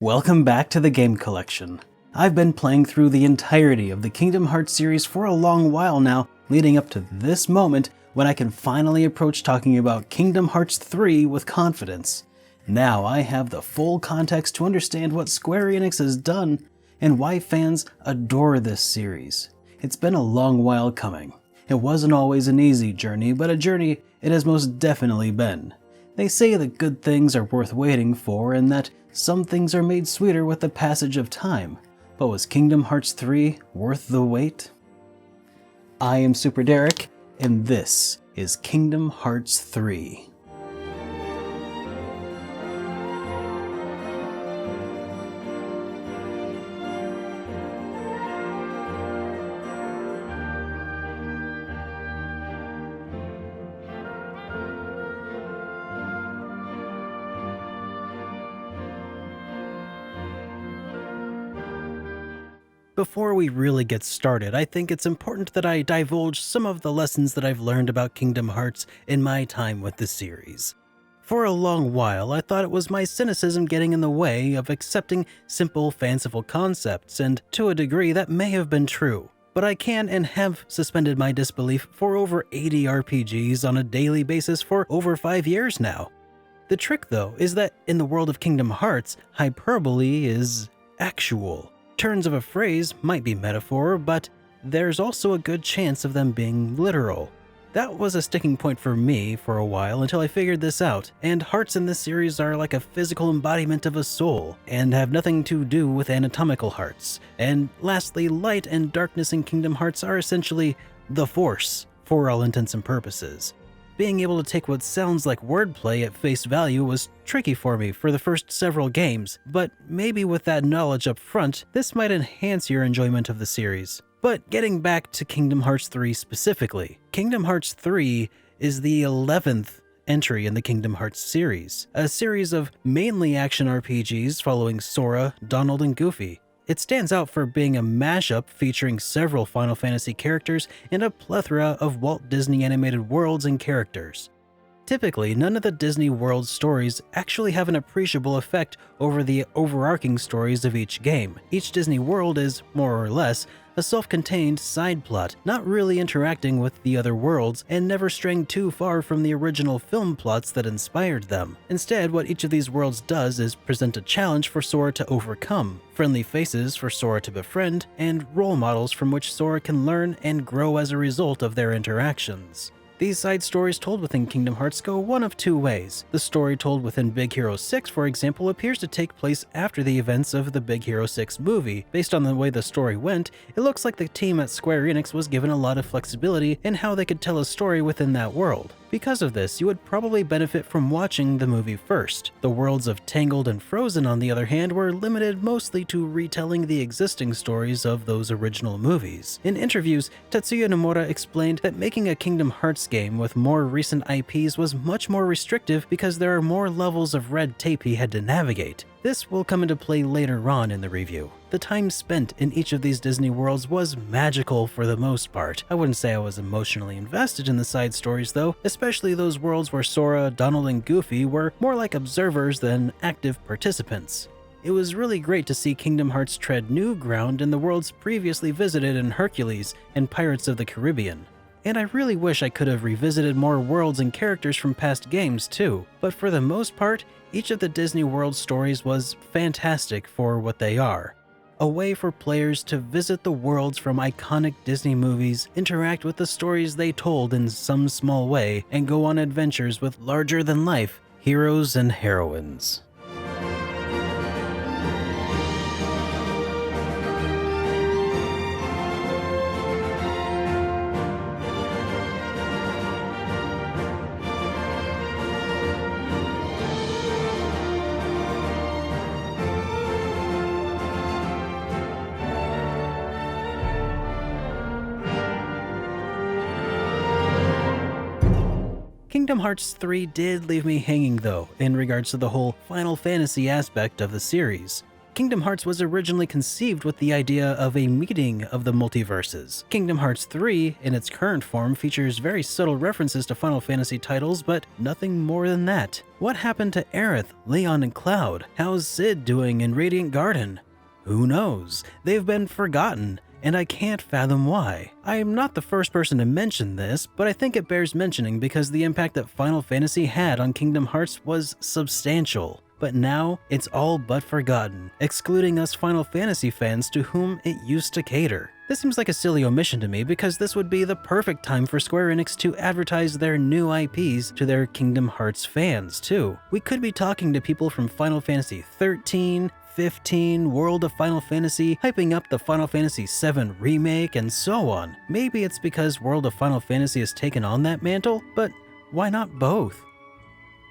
Welcome back to the Game Collection. I've been playing through the entirety of the Kingdom Hearts series for a long while now, leading up to this moment when I can finally approach talking about Kingdom Hearts 3 with confidence. Now I have the full context to understand what Square Enix has done and why fans adore this series. It's been a long while coming. It wasn't always an easy journey, but a journey it has most definitely been. They say that good things are worth waiting for and that some things are made sweeter with the passage of time. But was Kingdom Hearts 3 worth the wait? I am SuperDerek, and this is Kingdom Hearts 3. Before we really get started, I think it's important that I divulge some of the lessons that I've learned about Kingdom Hearts in my time with the series. For a long while, I thought it was my cynicism getting in the way of accepting simple, fanciful concepts, and to a degree that may have been true. But I can and have suspended my disbelief for over 80 RPGs on a daily basis for over 5 years now. The trick, though, is that in the world of Kingdom Hearts, hyperbole is actual. Turns of a phrase might be metaphor, but there's also a good chance of them being literal. That was a sticking point for me for a while until I figured this out, and hearts in this series are like a physical embodiment of a soul, and have nothing to do with anatomical hearts. And lastly, light and darkness in Kingdom Hearts are essentially the Force, for all intents and purposes. Being able to take what sounds like wordplay at face value was tricky for me for the first several games, but maybe with that knowledge up front, this might enhance your enjoyment of the series. But getting back to Kingdom Hearts 3 specifically, Kingdom Hearts 3 is the 11th entry in the Kingdom Hearts series, a series of mainly action RPGs following Sora, Donald, and Goofy. It stands out for being a mashup featuring several Final Fantasy characters and a plethora of Walt Disney animated worlds and characters. Typically, none of the Disney World stories actually have an appreciable effect over the overarching stories of each game. Each Disney World is, more or less, a self-contained side plot, not really interacting with the other worlds and never straying too far from the original film plots that inspired them. Instead, what each of these worlds does is present a challenge for Sora to overcome, friendly faces for Sora to befriend, and role models from which Sora can learn and grow as a result of their interactions. These side stories told within Kingdom Hearts go one of two ways. The story told within Big Hero 6, for example, appears to take place after the events of the Big Hero 6 movie. Based on the way the story went, it looks like the team at Square Enix was given a lot of flexibility in how they could tell a story within that world. Because of this, you would probably benefit from watching the movie first. The worlds of Tangled and Frozen, on the other hand, were limited mostly to retelling the existing stories of those original movies. In interviews, Tetsuya Nomura explained that making a Kingdom Hearts game with more recent IPs was much more restrictive because there are more levels of red tape he had to navigate. This will come into play later on in the review. The time spent in each of these Disney worlds was magical for the most part. I wouldn't say I was emotionally invested in the side stories though, especially those worlds where Sora, Donald, and Goofy were more like observers than active participants. It was really great to see Kingdom Hearts tread new ground in the worlds previously visited in Hercules and Pirates of the Caribbean. And I really wish I could have revisited more worlds and characters from past games too, but for the most part, each of the Disney World stories was fantastic for what they are. A way for players to visit the worlds from iconic Disney movies, interact with the stories they told in some small way, and go on adventures with larger-than-life heroes and heroines. Kingdom Hearts 3 did leave me hanging though, in regards to the whole Final Fantasy aspect of the series. Kingdom Hearts was originally conceived with the idea of a meeting of the multiverses. Kingdom Hearts 3, in its current form, features very subtle references to Final Fantasy titles, but nothing more than that. What happened to Aerith, Leon, and Cloud? How's Cid doing in Radiant Garden? Who knows? They've been forgotten, and I can't fathom why. I am not the first person to mention this, but I think it bears mentioning because the impact that Final Fantasy had on Kingdom Hearts was substantial. But now, it's all but forgotten, excluding us Final Fantasy fans to whom it used to cater. This seems like a silly omission to me because this would be the perfect time for Square Enix to advertise their new IPs to their Kingdom Hearts fans, too. We could be talking to people from Final Fantasy 13, 15, World of Final Fantasy, hyping up the Final Fantasy VII Remake, and so on. Maybe it's because World of Final Fantasy has taken on that mantle, but why not both?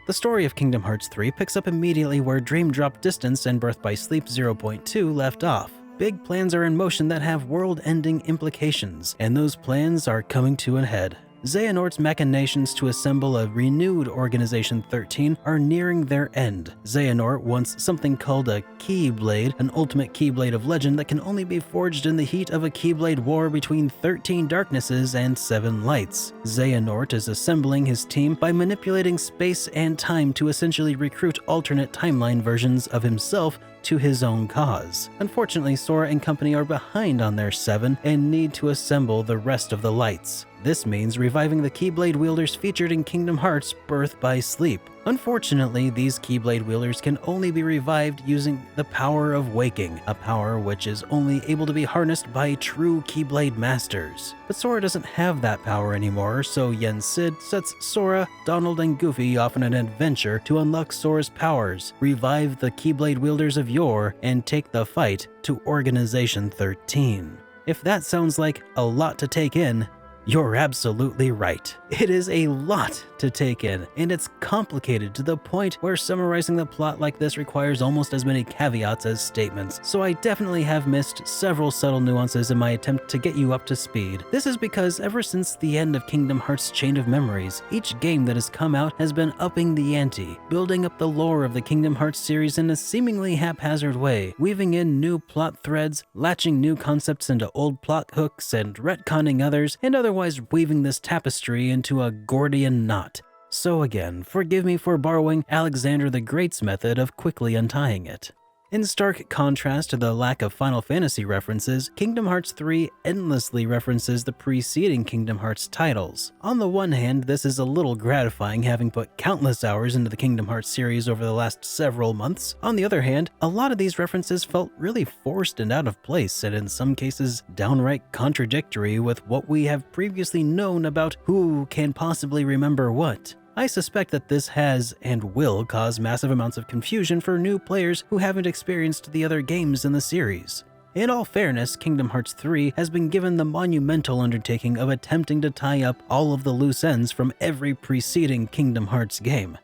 The story of Kingdom Hearts 3 picks up immediately where Dream Drop Distance and Birth by Sleep 0.2 left off. Big plans are in motion that have world-ending implications, and those plans are coming to a head. Xehanort's machinations to assemble a renewed Organization 13 are nearing their end. Xehanort wants something called a Keyblade, an ultimate Keyblade of legend that can only be forged in the heat of a Keyblade war between 13 darknesses and 7 lights. Xehanort is assembling his team by manipulating space and time to essentially recruit alternate timeline versions of himself to his own cause. Unfortunately, Sora and company are behind on their 7 and need to assemble the rest of the lights. This means reviving the Keyblade wielders featured in Kingdom Hearts Birth by Sleep. Unfortunately, these Keyblade wielders can only be revived using the power of waking, a power which is only able to be harnessed by true Keyblade masters. But Sora doesn't have that power anymore, so Yen Sid sets Sora, Donald, and Goofy off on an adventure to unlock Sora's powers, revive the Keyblade wielders of yore, and take the fight to Organization 13. If that sounds like a lot to take in, you're absolutely right. It is a lot to take in, and it's complicated to the point where summarizing the plot like this requires almost as many caveats as statements, so I definitely have missed several subtle nuances in my attempt to get you up to speed. This is because ever since the end of Kingdom Hearts' Chain of Memories, each game that has come out has been upping the ante, building up the lore of the Kingdom Hearts series in a seemingly haphazard way, weaving in new plot threads, latching new concepts into old plot hooks, and retconning others, and otherwise weaving this tapestry into a Gordian knot. So again, forgive me for borrowing Alexander the Great's method of quickly untying it. In stark contrast to the lack of Final Fantasy references, Kingdom Hearts 3 endlessly references the preceding Kingdom Hearts titles. On the one hand, this is a little gratifying, having put countless hours into the Kingdom Hearts series over the last several months. On the other hand, a lot of these references felt really forced and out of place, and in some cases downright contradictory with what we have previously known about who can possibly remember what. I suspect that this has and will cause massive amounts of confusion for new players who haven't experienced the other games in the series. In all fairness, Kingdom Hearts 3 has been given the monumental undertaking of attempting to tie up all of the loose ends from every preceding Kingdom Hearts game.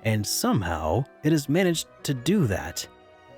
And somehow, it has managed to do that.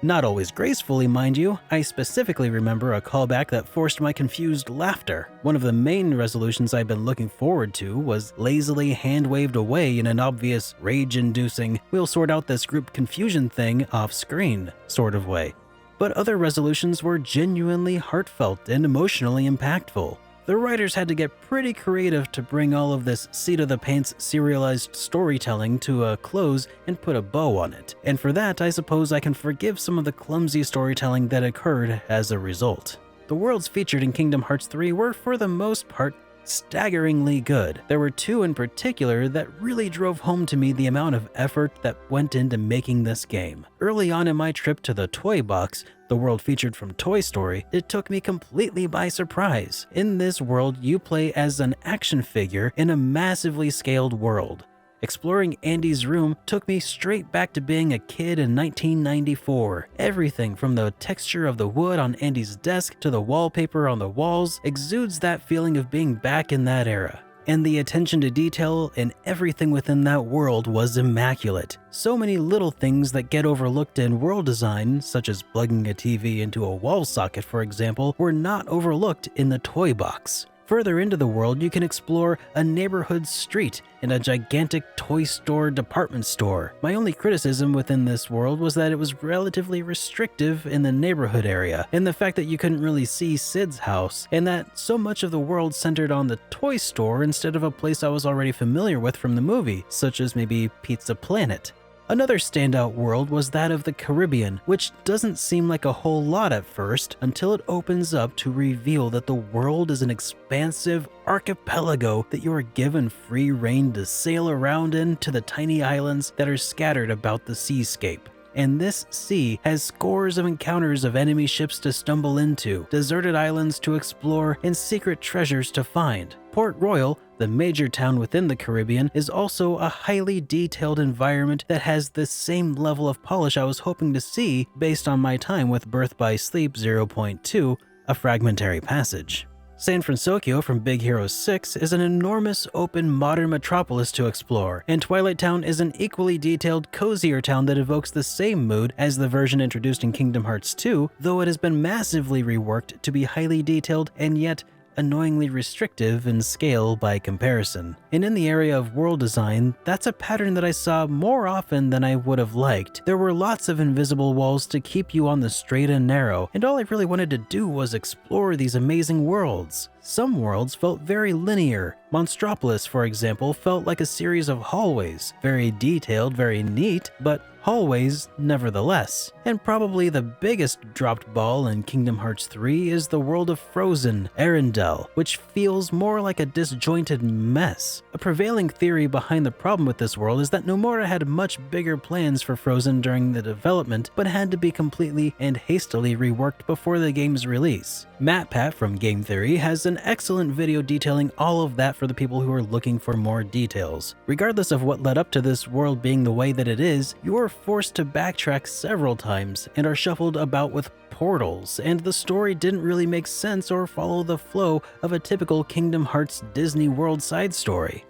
Not always gracefully, mind you. I specifically remember a callback that forced my confused laughter. One of the main resolutions I've been looking forward to was lazily hand-waved away in an obvious, rage-inducing, we'll sort out this group confusion thing off-screen sort of way. But other resolutions were genuinely heartfelt and emotionally impactful. The writers had to get pretty creative to bring all of this seat-of-the-pants serialized storytelling to a close and put a bow on it. And for that, I suppose I can forgive some of the clumsy storytelling that occurred as a result. The worlds featured in Kingdom Hearts 3 were, for the most part, staggeringly good. There were two in particular that really drove home to me the amount of effort that went into making this game. Early on in my trip to the Toy Box, the world featured from Toy Story, it took me completely by surprise. In this world, you play as an action figure in a massively scaled world. Exploring Andy's room took me straight back to being a kid in 1994. Everything from the texture of the wood on Andy's desk to the wallpaper on the walls exudes that feeling of being back in that era. And the attention to detail in everything within that world was immaculate. So many little things that get overlooked in world design, such as plugging a TV into a wall socket for example, were not overlooked in the Toy Box. Further into the world, you can explore a neighborhood street and a gigantic toy store department store. My only criticism within this world was that it was relatively restrictive in the neighborhood area, and the fact that you couldn't really see Sid's house, and that so much of the world centered on the toy store instead of a place I was already familiar with from the movie, such as maybe Pizza Planet. Another standout world was that of the Caribbean, which doesn't seem like a whole lot at first until it opens up to reveal that the world is an expansive archipelago that you are given free rein to sail around in to the tiny islands that are scattered about the seascape. And this sea has scores of encounters of enemy ships to stumble into, deserted islands to explore, and secret treasures to find. Port Royal, the major town within the Caribbean, is also a highly detailed environment that has the same level of polish I was hoping to see based on my time with Birth by Sleep 0.2, A Fragmentary Passage. San Francisco from Big Hero 6 is an enormous open modern metropolis to explore, and Twilight Town is an equally detailed, cozier town that evokes the same mood as the version introduced in Kingdom Hearts 2, though it has been massively reworked to be highly detailed and yet annoyingly restrictive in scale by comparison. And in the area of world design, that's a pattern that I saw more often than I would have liked. There were lots of invisible walls to keep you on the straight and narrow, and all I really wanted to do was explore these amazing worlds. Some worlds felt very linear. Monstropolis, for example, felt like a series of hallways, very detailed, very neat, but hallways nevertheless. And probably the biggest dropped ball in Kingdom Hearts 3 is the world of Frozen, Arendelle, which feels more like a disjointed mess. A prevailing theory behind the problem with this world is that Nomura had much bigger plans for Frozen during the development, but had to be completely and hastily reworked before the game's release. MatPat from Game Theory has an excellent video detailing all of that for the people who are looking for more details. Regardless of what led up to this world being the way that it is, you are forced to backtrack several times and are shuffled about with portals, and the story didn't really make sense or follow the flow of a typical Kingdom Hearts Disney World side story.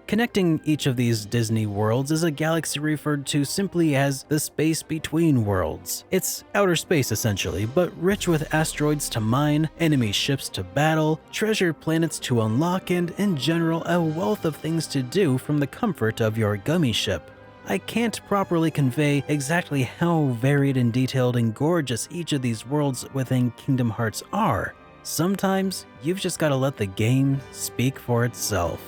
Connecting each of these Disney worlds is a galaxy referred to simply as the space between worlds. It's outer space essentially, but rich with asteroids to mine, enemy ships to battle, treasure planets to unlock, and in general a wealth of things to do from the comfort of your gummy ship. I can't properly convey exactly how varied and detailed and gorgeous each of these worlds within Kingdom Hearts are. Sometimes you've just got to let the game speak for itself.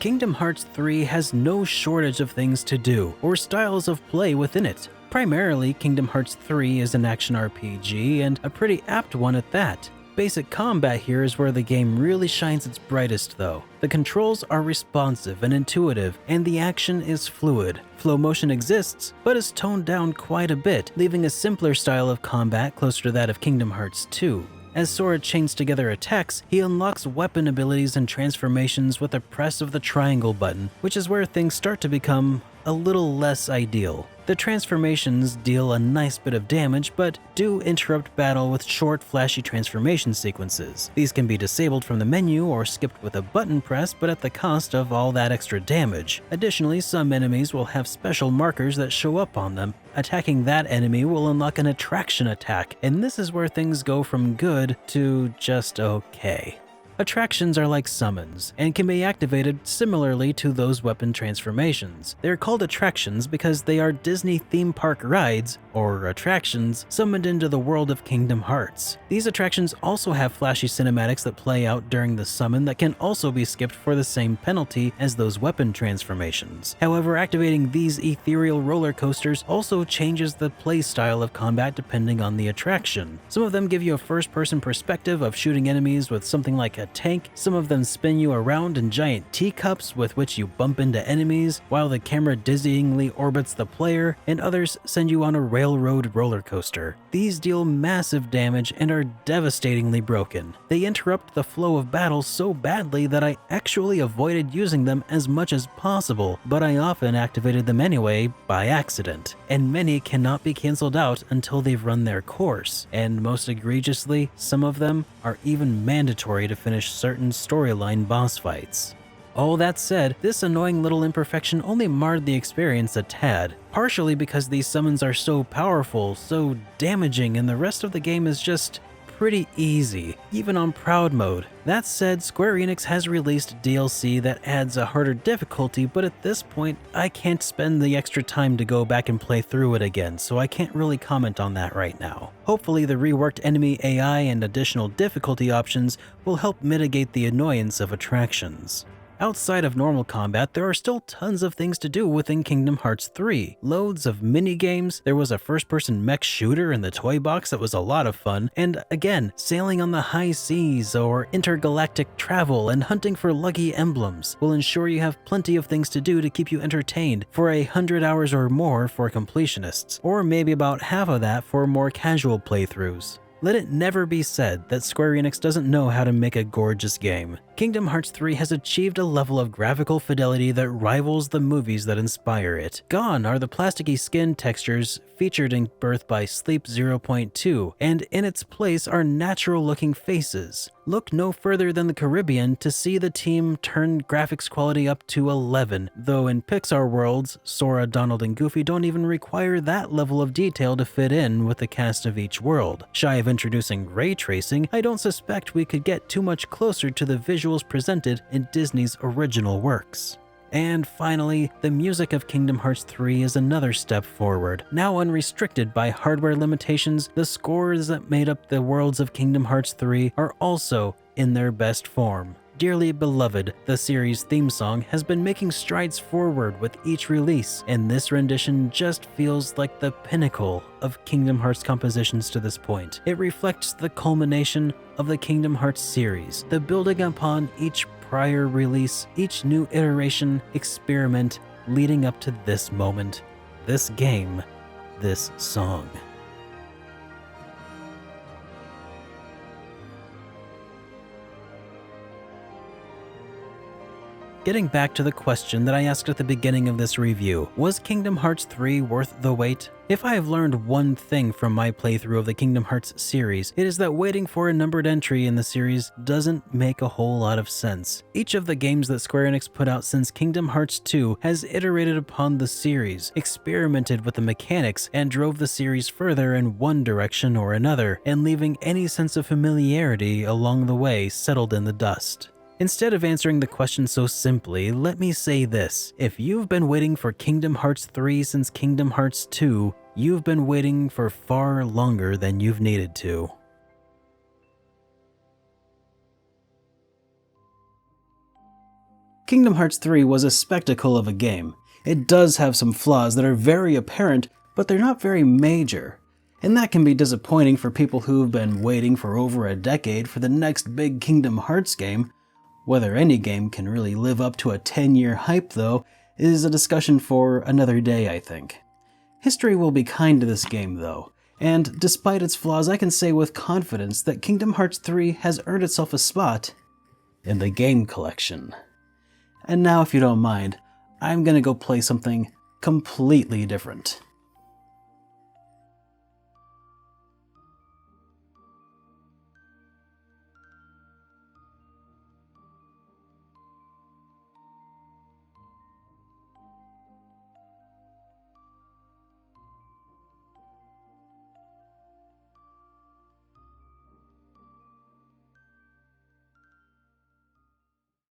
Kingdom Hearts 3 has no shortage of things to do, or styles of play within it. Primarily, Kingdom Hearts 3 is an action RPG, and a pretty apt one at that. Basic combat here is where the game really shines its brightest though. The controls are responsive and intuitive, and the action is fluid. Flow motion exists, but is toned down quite a bit, leaving a simpler style of combat closer to that of Kingdom Hearts 2. As Sora chains together attacks, he unlocks weapon abilities and transformations with a press of the triangle button, which is where things start to become a little less ideal. The transformations deal a nice bit of damage, but do interrupt battle with short, flashy transformation sequences. These can be disabled from the menu or skipped with a button press, but at the cost of all that extra damage. Additionally, some enemies will have special markers that show up on them. Attacking that enemy will unlock an attraction attack, and this is where things go from good to just okay. Attractions are like summons, and can be activated similarly to those weapon transformations. They're called attractions because they are Disney theme park rides, or attractions, summoned into the world of Kingdom Hearts. These attractions also have flashy cinematics that play out during the summon that can also be skipped for the same penalty as those weapon transformations. However, activating these ethereal roller coasters also changes the play style of combat depending on the attraction. Some of them give you a first-person perspective of shooting enemies with something like a a tank, some of them spin you around in giant teacups with which you bump into enemies, while the camera dizzyingly orbits the player, and others send you on a railroad roller coaster. These deal massive damage and are devastatingly broken. They interrupt the flow of battle so badly that I actually avoided using them as much as possible, but I often activated them anyway by accident, and many cannot be cancelled out until they've run their course, and most egregiously, some of them are even mandatory to finish certain storyline boss fights. All that said, this annoying little imperfection only marred the experience a tad, partially because these summons are so powerful, so damaging, and the rest of the game is just pretty easy, even on Proud Mode. That said, Square Enix has released DLC that adds a harder difficulty, but at this point, I can't spend the extra time to go back and play through it again, so I can't really comment on that right now. Hopefully the reworked enemy AI and additional difficulty options will help mitigate the annoyance of attractions. Outside of normal combat, there are still tons of things to do within Kingdom Hearts 3. Loads of mini-games, there was a first-person mech shooter in the toy box that was a lot of fun, and again, sailing on the high seas or intergalactic travel and hunting for lucky emblems will ensure you have plenty of things to do to keep you entertained for 100 hours or more for completionists, or maybe about half of that for more casual playthroughs. Let it never be said that Square Enix doesn't know how to make a gorgeous game. Kingdom Hearts 3 has achieved a level of graphical fidelity that rivals the movies that inspire it. Gone are the plasticky skin textures featured in Birth by Sleep 0.2, and in its place are natural-looking faces. Look no further than the Caribbean to see the team turn graphics quality up to 11, though in Pixar worlds, Sora, Donald, and Goofy don't even require that level of detail to fit in with the cast of each world. Shy of introducing ray tracing, I don't suspect we could get too much closer to the visuals presented in Disney's original works. And finally, the music of Kingdom Hearts 3 is another step forward. Now unrestricted by hardware limitations, the scores that made up the worlds of Kingdom Hearts 3 are also in their best form. Dearly beloved, the series' theme song has been making strides forward with each release, and this rendition just feels like the pinnacle of Kingdom Hearts compositions to this point. It reflects the culmination of the Kingdom Hearts series, the building upon each prior release, each new iteration, experiment, leading up to this moment, this game, this song. Getting back to the question that I asked at the beginning of this review, was Kingdom Hearts 3 worth the wait? If I have learned one thing from my playthrough of the Kingdom Hearts series, it is that waiting for a numbered entry in the series doesn't make a whole lot of sense. Each of the games that Square Enix put out since Kingdom Hearts 2 has iterated upon the series, experimented with the mechanics, and drove the series further in one direction or another, and leaving any sense of familiarity along the way settled in the dust. Instead of answering the question so simply, let me say this. If you've been waiting for Kingdom Hearts 3 since Kingdom Hearts 2, you've been waiting for far longer than you've needed to. Kingdom Hearts 3 was a spectacle of a game. It does have some flaws that are very apparent, but they're not very major. And that can be disappointing for people who've been waiting for over a decade for the next big Kingdom Hearts game. Whether any game can really live up to a 10-year hype, though, is a discussion for another day, I think. History will be kind to this game, though, and despite its flaws, I can say with confidence that Kingdom Hearts 3 has earned itself a spot in the game collection. And now, if you don't mind, I'm gonna go play something completely different.